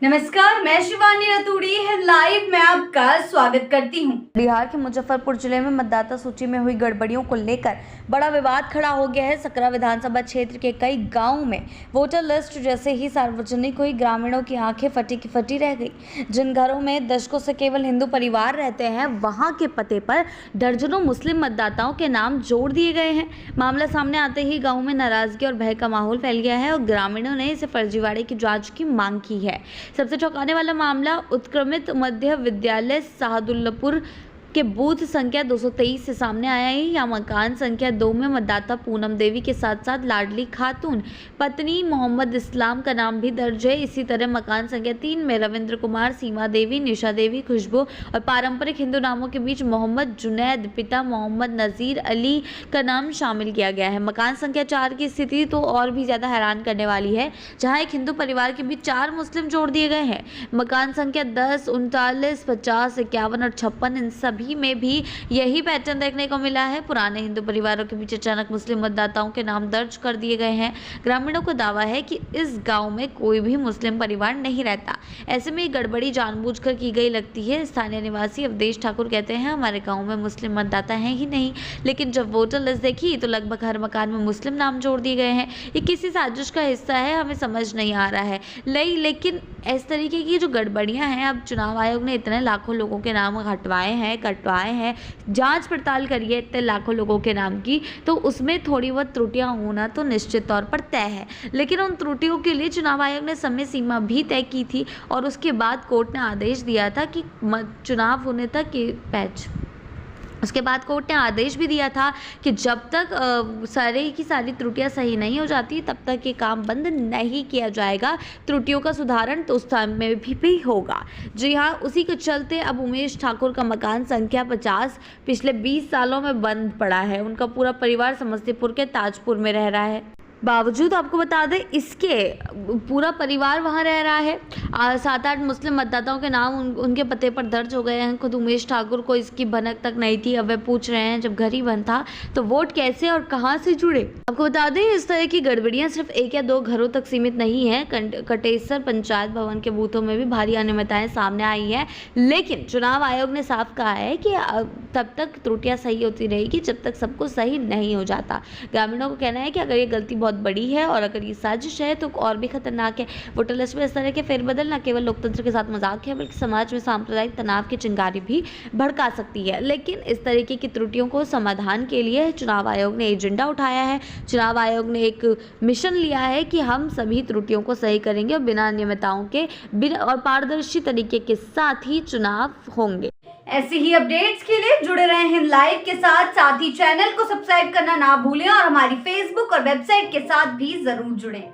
नमस्कार, मैं शिवानी रतूड़ी लाइव में आपका स्वागत करती हूं। बिहार के मुजफ्फरपुर जिले में मतदाता सूची में हुई गड़बड़ियों को लेकर बड़ा विवाद खड़ा हो गया है। सकरा विधानसभा क्षेत्र के कई गांवों में वोटर लिस्ट जैसे ही सार्वजनिक हुई, ग्रामीणों की आंखें फटी की फटी रह गई। जिन घरों में दशकों से केवल हिंदू परिवार रहते हैं, वहां के पते पर दर्जनों मुस्लिम मतदाताओं के नाम जोड़ दिए गए हैं। मामला सामने आते ही गाँव में नाराजगी और भय का माहौल फैल गया है और ग्रामीणों ने इसे फर्जीवाड़े की जाँच की मांग की है। सबसे चौंकाने वाला मामला उत्क्रमित मध्य विद्यालय साहदुल्लापुर के बूथ संख्या 223 से सामने आया है। या मकान संख्या 2 में मतदाता पूनम देवी के साथ साथ लाडली खातून पत्नी मोहम्मद इस्लाम का नाम भी दर्ज है। इसी तरह मकान संख्या 3 में रविंद्र कुमार, सीमा देवी, निशा देवी, खुशबू और पारंपरिक हिंदू नामों के बीच मोहम्मद जुनैद पिता मोहम्मद नजीर अली का नाम शामिल किया गया है। मकान संख्या 4 की स्थिति तो और भी ज्यादा हैरान करने वाली है, जहाँ एक हिंदू परिवार के बीच 4 मुस्लिम जोड़ दिए गए हैं। मकान संख्या 10, 39, 50, 51 और 56 इन सभी में भी यही पैटर्न देखने को मिला है। पुराने हिंदू परिवारों के बीच अचानक मुस्लिम मतदाताओं के नाम दर्ज कर दिए गए हैं। ग्रामीणों का दावा है कि इस गांव में कोई भी मुस्लिम परिवार नहीं रहता। ऐसे में गड़बड़ी जानबूझकर की गई लगती है। स्थानीय निवासी अवधेश ठाकुर कहते हैं, हमारे गाँव में मुस्लिम मतदाता हैं ही नहीं, लेकिन जब वोटर लिस्ट देखी तो लगभग हर मकान में मुस्लिम नाम जोड़ दिए गए हैं। ये किसी साजिश का हिस्सा है, हमें समझ नहीं आ रहा है। लेकिन इस तरीके की जो गड़बड़ियां हैं, अब चुनाव आयोग ने इतने लाखों लोगों के नाम कटवाए हैं, जांच पड़ताल करिए इतने लाखों लोगों के नाम की, तो उसमें थोड़ी बहुत त्रुटियां होना तो निश्चित तौर पर तय है। लेकिन उन त्रुटियों के लिए चुनाव आयोग ने समय सीमा भी तय की थी और उसके बाद कोर्ट ने आदेश दिया था कि चुनाव होने तक उसके बाद कोर्ट ने आदेश भी दिया था कि जब तक सारी त्रुटियां सही नहीं हो जाती, तब तक ये काम बंद नहीं किया जाएगा। त्रुटियों का सुधारण तो उस टाइम में भी होगा। जी हाँ, उसी के चलते अब उमेश ठाकुर का मकान संख्या 50 पिछले 20 सालों में बंद पड़ा है। उनका पूरा परिवार समस्तीपुर के ताजपुर में रह रहा है। बावजूद आपको बता दें, इसके पूरा परिवार वहाँ रह रहा है। 7-8 मुस्लिम मतदाताओं के नाम उनके पते पर दर्ज हो गए हैं। खुद उमेश ठाकुर को इसकी भनक तक नहीं थी। अब वे पूछ रहे हैं, जब घर ही बंद था तो वोट कैसे और कहां से जुड़े। आपको बता दें, इस तरह की गड़बड़ियां सिर्फ 1 या 2 घरों तक सीमित नहीं है। कटेसर पंचायत भवन के बूथों में भी भारी अनियमितताएं सामने आई हैं। लेकिन चुनाव आयोग ने साफ कहा है कि तब तक त्रुटियां सही होती रहेगी जब तक सबको सही नहीं हो जाता। ग्रामीणों को कहना है कि अगर ये गलती बहुत बड़ी है और अगर ये साजिश है तो और भी खतरनाक है। वोटर लिस्ट में इस तरह के फेरबदल न केवल लोकतंत्र के साथ मजाक है, बल्कि समाज में सांप्रदायिक तनाव की चिंगारी भी भड़का सकती है। लेकिन इस तरीके की त्रुटियों को समाधान के लिए चुनाव आयोग ने एजेंडा उठाया है। चुनाव आयोग ने एक मिशन लिया है कि हम सभी त्रुटियों को सही करेंगे और बिना अनियमितताओं के और पारदर्शी तरीके के साथ ही चुनाव होंगे। ऐसी ही अपडेट्स के लिए जुड़े रहे हैं लाइव के साथ ही चैनल को सब्सक्राइब करना ना भूलें और हमारी फेसबुक और वेबसाइट के साथ भी जरूर जुड़ें।